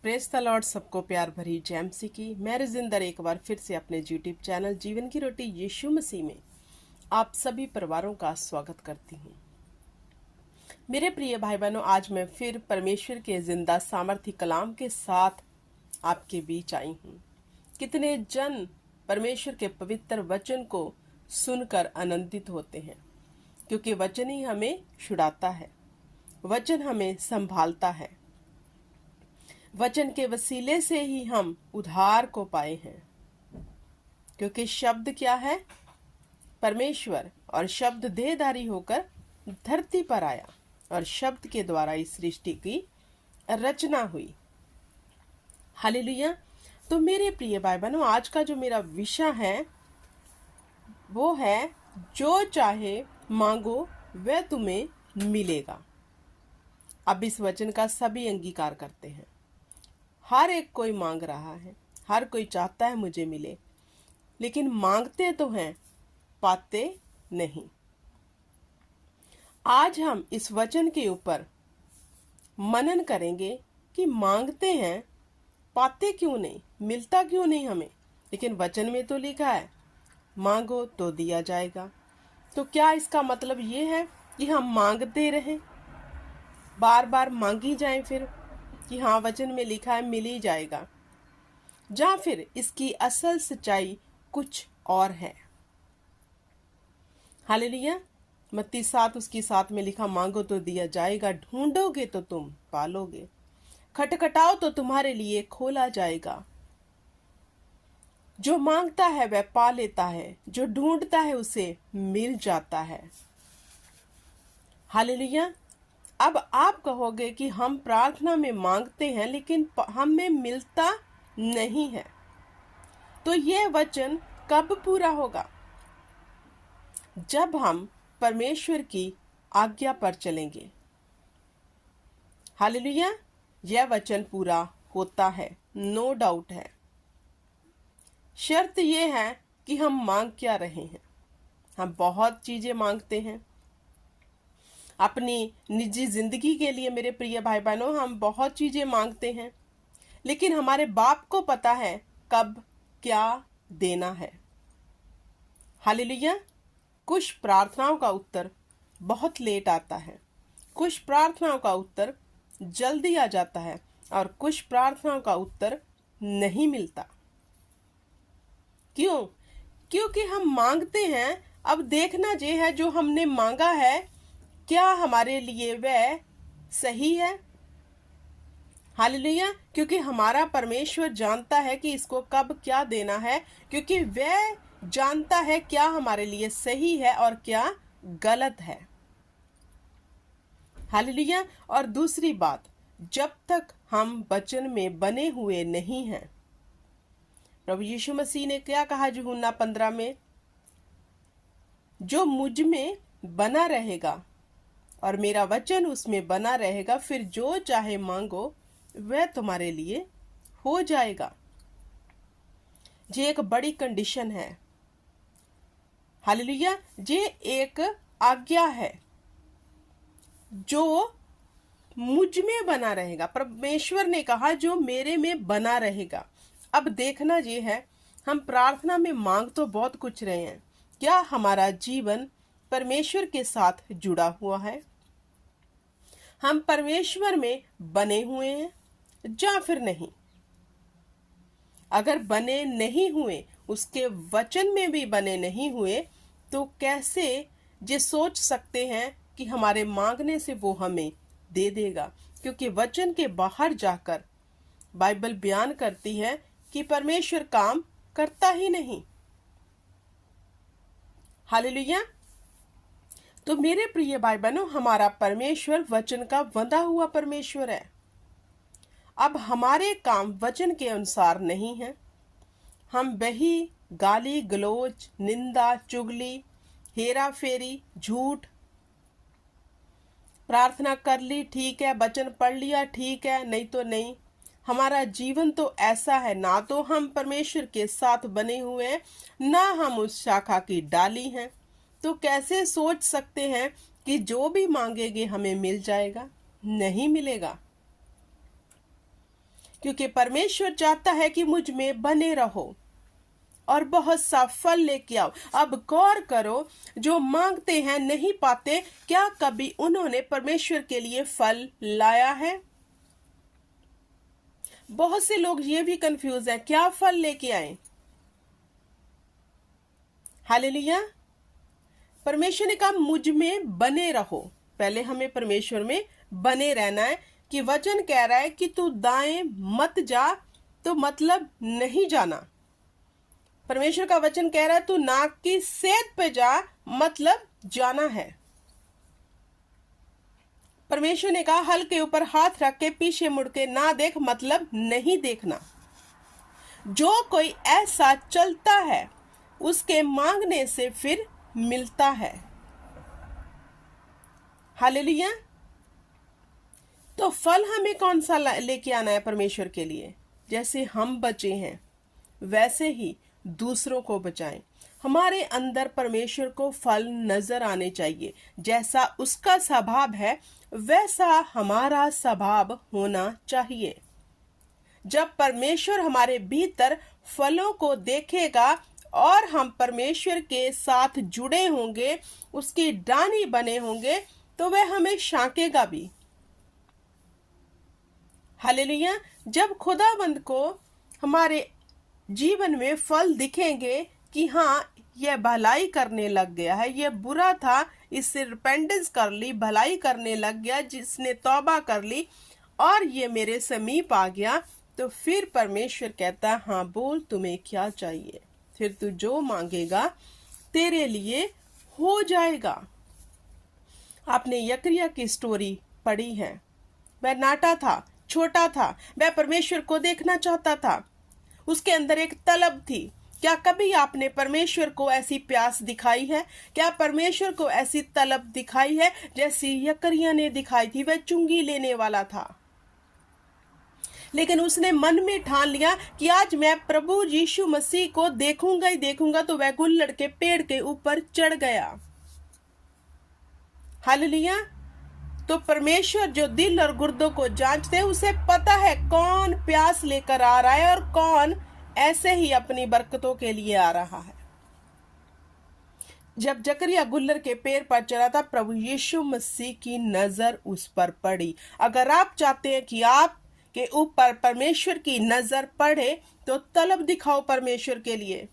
Press the Lord, सबको प्यार भरी जैमसी की। मैं रजिंदर एक बार फिर से अपने यूट्यूब चैनल जीवन की रोटी यीशु मसीह में आप सभी परिवारों का स्वागत करती हूँ। मेरे प्रिय भाई बहनों, आज मैं फिर परमेश्वर के जिंदा सामर्थ्य कलाम के साथ आपके बीच आई हूँ। कितने जन परमेश्वर के पवित्र वचन को सुनकर आनंदित होते हैं, क्योंकि वचन ही हमें छुड़ाता है, वचन हमें संभालता है। वचन के वसीले से ही हम उद्धार को पाए हैं, क्योंकि शब्द क्या है? परमेश्वर। और शब्द देहधारी होकर धरती पर आया और शब्द के द्वारा इस सृष्टि की रचना हुई। हालेलुया। तो मेरे प्रिय भाई बहनों, आज का जो मेरा विषय है वो है, जो चाहे मांगो वह तुम्हें मिलेगा। अब इस वचन का सभी अंगीकार करते हैं। हर एक कोई मांग रहा है, हर कोई चाहता है मुझे मिले, लेकिन मांगते तो हैं, पाते नहीं। आज हम इस वचन के ऊपर मनन करेंगे कि मांगते हैं, पाते क्यों नहीं, मिलता क्यों नहीं हमें। लेकिन वचन में तो लिखा है, मांगो तो दिया जाएगा। तो क्या इसका मतलब ये है कि हम मांगते रहें, बार बार मांगी जाएं फिर कि हाँ वचन में लिखा है मिल ही जाएगा, या फिर इसकी असल सच्चाई कुछ और है? हालेलुया। मत्ती 7 उसकी 7 में लिखा, मांगो तो दिया जाएगा, ढूंढोगे तो तुम पालोगे, खटखटाओ तो तुम्हारे लिए खोला जाएगा। जो मांगता है वह पा लेता है, जो ढूंढता है उसे मिल जाता है। हालेलुया। अब आप कहोगे कि हम प्रार्थना में मांगते हैं लेकिन हमें मिलता नहीं है, तो यह वचन कब पूरा होगा? जब हम परमेश्वर की आज्ञा पर चलेंगे। हालेलुया। यह वचन पूरा होता है, नो डाउट है। शर्त यह है कि हम मांग क्या रहे हैं। हम बहुत चीजें मांगते हैं अपनी निजी जिंदगी के लिए। मेरे प्रिय भाई बहनों, हम बहुत चीजें मांगते हैं, लेकिन हमारे बाप को पता है कब क्या देना है। हालेलुया। कुछ प्रार्थनाओं का उत्तर बहुत लेट आता है, कुछ प्रार्थनाओं का उत्तर जल्दी आ जाता है, और कुछ प्रार्थनाओं का उत्तर नहीं मिलता। क्यों? क्योंकि हम मांगते हैं। अब देखना ये है, जो हमने मांगा है क्या हमारे लिए वह सही है? हालेलुया। क्योंकि हमारा परमेश्वर जानता है कि इसको कब क्या देना है, क्योंकि वह जानता है क्या हमारे लिए सही है और क्या गलत है। हालेलुया। और दूसरी बात, जब तक हम वचन में बने हुए नहीं हैं, प्रभु यीशु मसीह ने क्या कहा यूहन्ना 15 में, जो मुझ में बना रहेगा और मेरा वचन उसमें बना रहेगा, फिर जो चाहे मांगो वह तुम्हारे लिए हो जाएगा। ये एक बड़ी कंडीशन है। हालेलुया। ये एक आज्ञा है, जो मुझ में बना रहेगा। परमेश्वर ने कहा जो मेरे में बना रहेगा। अब देखना ये है, हम प्रार्थना में मांग तो बहुत कुछ रहे हैं, क्या हमारा जीवन परमेश्वर के साथ जुड़ा हुआ है? हम परमेश्वर में बने हुए हैं या फिर नहीं? अगर बने नहीं हुए, उसके वचन में भी बने नहीं हुए, तो कैसे ये सोच सकते हैं कि हमारे मांगने से वो हमें दे देगा? क्योंकि वचन के बाहर जाकर बाइबल बयान करती है कि परमेश्वर काम करता ही नहीं। हालेलुया। तो मेरे प्रिय भाई बहनों, हमारा परमेश्वर वचन का बंधा हुआ परमेश्वर है। अब हमारे काम वचन के अनुसार नहीं है। हम बही, गाली गलौज, निंदा, चुगली, हेरा फेरी, झूठ, प्रार्थना कर ली ठीक है, वचन पढ़ लिया ठीक है, नहीं तो नहीं। हमारा जीवन तो ऐसा है, ना तो हम परमेश्वर के साथ बने हुए हैं, ना हम उस शाखा की डाली हैं। तो कैसे सोच सकते हैं कि जो भी मांगेंगे हमें मिल जाएगा? नहीं मिलेगा। क्योंकि परमेश्वर चाहता है कि मुझ में बने रहो और बहुत सा फल लेके आओ। अब गौर करो, जो मांगते हैं नहीं पाते, क्या कभी उन्होंने परमेश्वर के लिए फल लाया है? बहुत से लोग ये भी कंफ्यूज हैं, क्या फल लेके आए? हालेलुया। परमेश्वर ने कहा मुझ में बने रहो। पहले हमें परमेश्वर में बने रहना है। कि वचन कह रहा है कि तू दाएं मत जा, तो मतलब नहीं जाना। परमेश्वर का वचन कह रहा है तू नाक की सेध पे जा, मतलब जाना है। परमेश्वर ने कहा हल के ऊपर हाथ रख के पीछे मुड़ के ना देख, मतलब नहीं देखना। जो कोई ऐसा चलता है उसके मांगने से फिर मिलता है। हालेलुया। तो फल हमें कौन सा लेके आना है परमेश्वर के लिए? जैसे हम बचे हैं वैसे ही दूसरों को बचाएं। हमारे अंदर परमेश्वर को फल नजर आने चाहिए। जैसा उसका स्वभाव है वैसा हमारा स्वभाव होना चाहिए। जब परमेश्वर हमारे भीतर फलों को देखेगा और हम परमेश्वर के साथ जुड़े होंगे, उसकी डानी बने होंगे, तो वह हमें शांकेगा भी। हालेलुया। जब खुदावंद को हमारे जीवन में फल दिखेंगे कि हाँ यह भलाई करने लग गया है, यह बुरा था, इससे रिपेंटेंस कर ली, भलाई करने लग गया, जिसने तौबा कर ली और ये मेरे समीप आ गया, तो फिर परमेश्वर कहता हाँ बोल तुम्हें क्या चाहिए। फिर तू जो मांगेगा तेरे लिए हो जाएगा। आपने यकरिया की स्टोरी पढ़ी है। वह नाटा था, छोटा था, वह परमेश्वर को देखना चाहता था। उसके अंदर एक तलब थी। क्या कभी आपने परमेश्वर को ऐसी प्यास दिखाई है? क्या परमेश्वर को ऐसी तलब दिखाई है जैसी यकरिया ने दिखाई थी? वह चुंगी लेने वाला था, लेकिन उसने मन में ठान लिया कि आज मैं प्रभु यीशु मसीह को देखूंगा ही देखूंगा। तो वह गुल्लड़ के पेड़ के ऊपर चढ़ गया। हालेलुया। तो परमेश्वर जो दिल और गुर्दों को जांचते हैं, उसे पता है कौन प्यास लेकर आ रहा है और कौन ऐसे ही अपनी बरकतों के लिए आ रहा है। जब जकरिया गुल्लर के पेड़ पर चढ़ा था, प्रभु यीशु मसीह की नजर उस पर पड़ी। अगर आप चाहते हैं कि आप के ऊपर परमेश्वर की नजर पड़े, तो तलब दिखाओ परमेश्वर के लिए,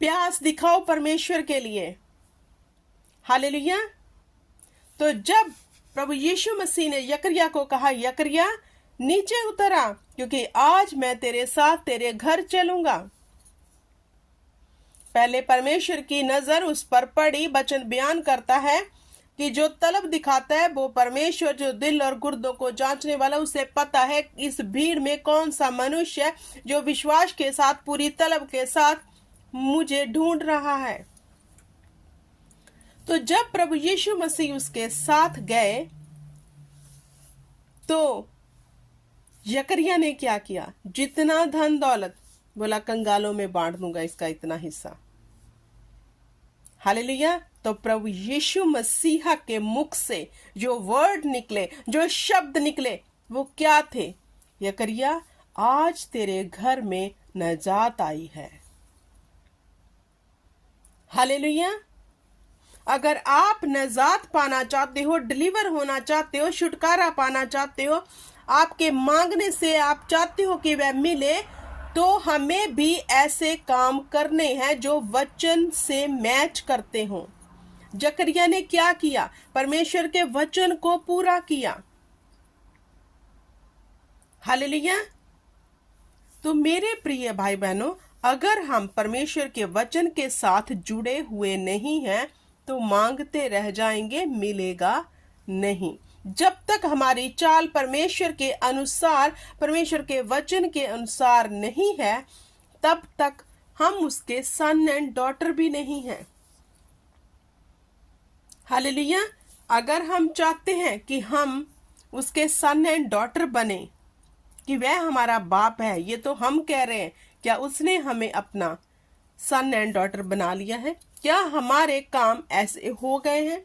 प्यास दिखाओ परमेश्वर के लिए। हालेलुया। तो जब प्रभु यीशु मसीह ने यकरिया को कहा यकरिया नीचे उतर आ, क्योंकि आज मैं तेरे साथ तेरे घर चलूंगा। पहले परमेश्वर की नजर उस पर पड़ी। वचन बयान करता है कि जो तलब दिखाता है वो परमेश्वर, जो दिल और गुर्दों को जांचने वाला, उसे पता है इस भीड़ में कौन सा मनुष्य है जो विश्वास के साथ, पूरी तलब के साथ मुझे ढूंढ रहा है। तो जब प्रभु यीशु मसीह उसके साथ गए तो यकरिया ने क्या किया? जितना धन दौलत, बोला कंगालों में बांट दूंगा इसका इतना हिस्सा। हालेलुया। तो प्रभु यीशु मसीहा के मुख से जो वर्ड निकले, जो शब्द निकले, वो क्या थे? यकरिया आज तेरे घर में नजात आई है। हालेलुया। अगर आप नजात पाना चाहते हो, डिलीवर होना चाहते हो, छुटकारा पाना चाहते हो, आपके मांगने से आप चाहते हो कि वह मिले, तो हमें भी ऐसे काम करने हैं जो वचन से मैच करते हो। जकरिया ने क्या किया? परमेश्वर के वचन को पूरा किया। हालेलुया। तो मेरे प्रिय भाई बहनों, अगर हम परमेश्वर के वचन के साथ जुड़े हुए नहीं हैं तो मांगते रह जाएंगे, मिलेगा नहीं। जब तक हमारी चाल परमेश्वर के अनुसार, परमेश्वर के वचन के अनुसार नहीं है, तब तक हम उसके सन एंड डॉटर भी नहीं हैं। हालेलुया। अगर हम चाहते हैं कि हम उसके सन एंड डॉटर बने, कि वह हमारा बाप है, ये तो हम कह रहे हैं, क्या उसने हमें अपना सन एंड डॉटर बना लिया है? क्या हमारे काम ऐसे हो गए हैं?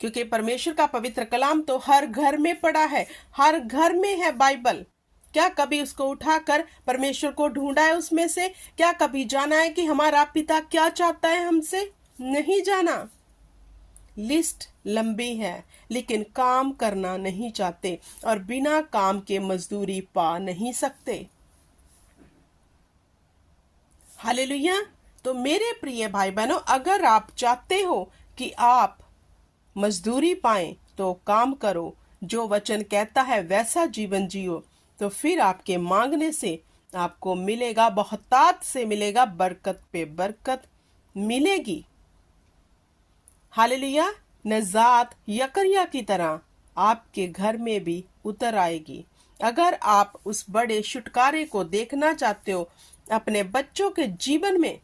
क्योंकि परमेश्वर का पवित्र कलाम तो हर घर में पड़ा है, हर घर में है बाइबल। क्या कभी उसको उठाकर परमेश्वर को ढूंढा है उसमें से? क्या कभी जाना है कि हमारा पिता क्या चाहता है हमसे? नहीं जाना। लिस्ट लंबी है, लेकिन काम करना नहीं चाहते, और बिना काम के मजदूरी पा नहीं सकते। हालेलुया। तो मेरे प्रिय भाई बहनों, अगर आप चाहते हो कि आप मजदूरी पाएं तो काम करो, जो वचन कहता है वैसा जीवन जियो, तो फिर आपके मांगने से आपको मिलेगा, बहुतायत से मिलेगा, बरकत पे बरकत मिलेगी। हालेलुया। नजात यकरिया की तरह आपके घर में भी उतर आएगी। अगर आप उस बड़े छुटकारे को देखना चाहते हो अपने बच्चों के जीवन में,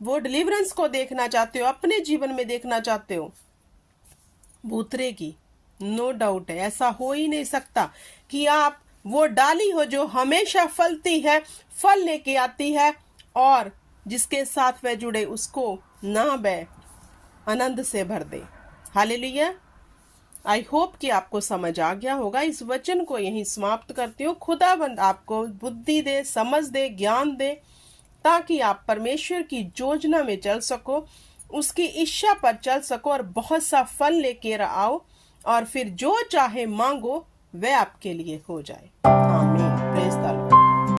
वो डिलीवरेंस को देखना चाहते हो, अपने जीवन में देखना चाहते हो, वो उतरेगी। नो डाउट है। ऐसा हो ही नहीं सकता कि आप वो डाली हो जो हमेशा फलती है, फल लेके आती है, और जिसके साथ वह जुड़े उसको ना वह आनंद से भर दे। हालेलुया। आई होप कि आपको समझ आ गया होगा। इस वचन को यहीं समाप्त करती हूँ। खुदाबंद आपको बुद्धि दे, समझ दे, ज्ञान दे, ताकि आप परमेश्वर की योजना में चल सको, उसकी इच्छा पर चल सको, और बहुत सा फल लेके आओ, और फिर जो चाहे मांगो वह आपके लिए हो जाए। आमीन।